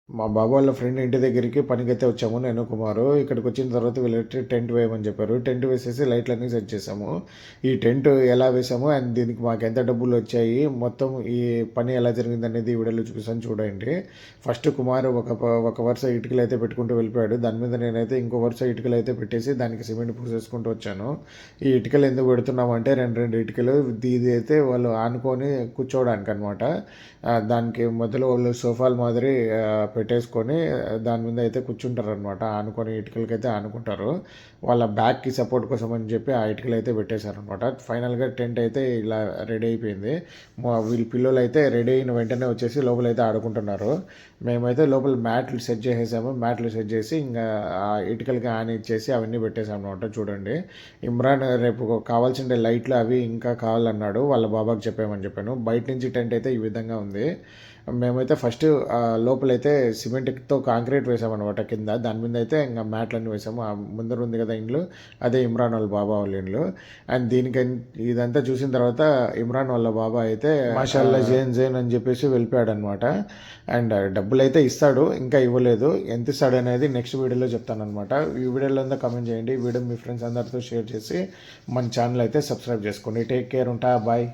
మా బాబు వాళ్ళ ఫ్రెండ్ ఇంటి దగ్గరికి పనికైతే వచ్చాము నేను, కుమారు. ఇక్కడికి వచ్చిన తర్వాత వీళ్ళైతే టెంట్ వేయమని చెప్పారు. టెంట్ వేసేసి లైట్లన్నీ సెట్ చేసాము. ఈ టెంట్ ఎలా వేసాము అండ్ దీనికి మాకు ఎంత డబ్బులు వచ్చాయి, మొత్తం ఈ పని ఎలా జరిగింది అనేది ఈ వీడియోలో చూపిస్తాను చూడండి. ఫస్ట్ కుమారు ఒక వరుస ఇటుకలు అయితే పెట్టుకుంటూ వెళ్ళిపోయాడు. దాని మీద నేనైతే ఇంకో వరుస ఇటుకలు అయితే పెట్టేసి దానికి సిమెంట్ పూసేసుకుంటూ వచ్చాను. ఈ ఇటుకలు ఎందుకు పెడుతున్నామంటే రెండు ఇటుకలు ఇది అయితే వాళ్ళు ఆనుకొని కూర్చోవడానికి అనమాట. దానికి మధ్యలో వాళ్ళు సోఫాల మాదిరి పెట్టేసుకొని దాని మీద అయితే కూర్చుంటారు అనమాట. ఆనుకొని ఇటుకలకైతే ఆనుకుంటారు. వాళ్ళ బ్యాక్కి సపోర్ట్ కోసం అని చెప్పి ఆ ఇటుకలు అయితే పెట్టేశారనమాట. ఫైనల్గా టెంట్ అయితే ఇలా రెడీ అయిపోయింది. వీళ్ళ పిల్లలు అయితే రెడీ అయిన వెంటనే వచ్చేసి లోపలైతే ఆడుకుంటున్నారు. మేమైతే లోపల మ్యాట్లు సెట్ చేసేసాము. మ్యాట్లు సెట్ చేసి ఇంకా ఆ ఇటుకలకి ఆన్ ఇచ్చేసి అవన్నీ పెట్టేసాము అనమాట. చూడండి, ఇమ్రాన్ రేపు కావాల్సిన లైట్లు అవి ఇంకా కావాలన్నాడు. వాళ్ళ బాబాకి చెప్పామని చెప్పాను. బయట నుంచి టెంట్ అయితే ఈ విధంగా ఉంది. మేమైతే ఫస్ట్ లోపలైతే సిమెంట్తో కాంక్రీట్ వేసామన్నమాట కింద. దాని మీద అయితే ఇంకా మ్యాట్లన్నీ వేసాము. ముందర ఉంది కదా ఇండ్లు, అదే ఇమ్రాన్ వాళ్ళ బాబా వాళ్ళ ఇండ్లు. అండ్ దీనికి ఇదంతా చూసిన తర్వాత ఇమ్రాన్ వాళ్ళ బాబా అయితే మాషాల్లా జైన్ అని చెప్పేసి వెళ్ళిపోయాడు అనమాట. అండ్ డబ్బులు అయితే ఇస్తాడు, ఇంకా ఇవ్వలేదు. ఎంత ఇస్తాడు అనేది నెక్స్ట్ వీడియోలో చెప్తాను అనమాట. ఈ వీడియోలో అంతా కమెంట్ చేయండి. ఈ వీడియో మీ ఫ్రెండ్స్ అందరితో షేర్ చేసి మన ఛానల్ అయితే సబ్స్క్రైబ్ చేసుకోండి. టేక్ కేర్, ఉంటా, బాయ్.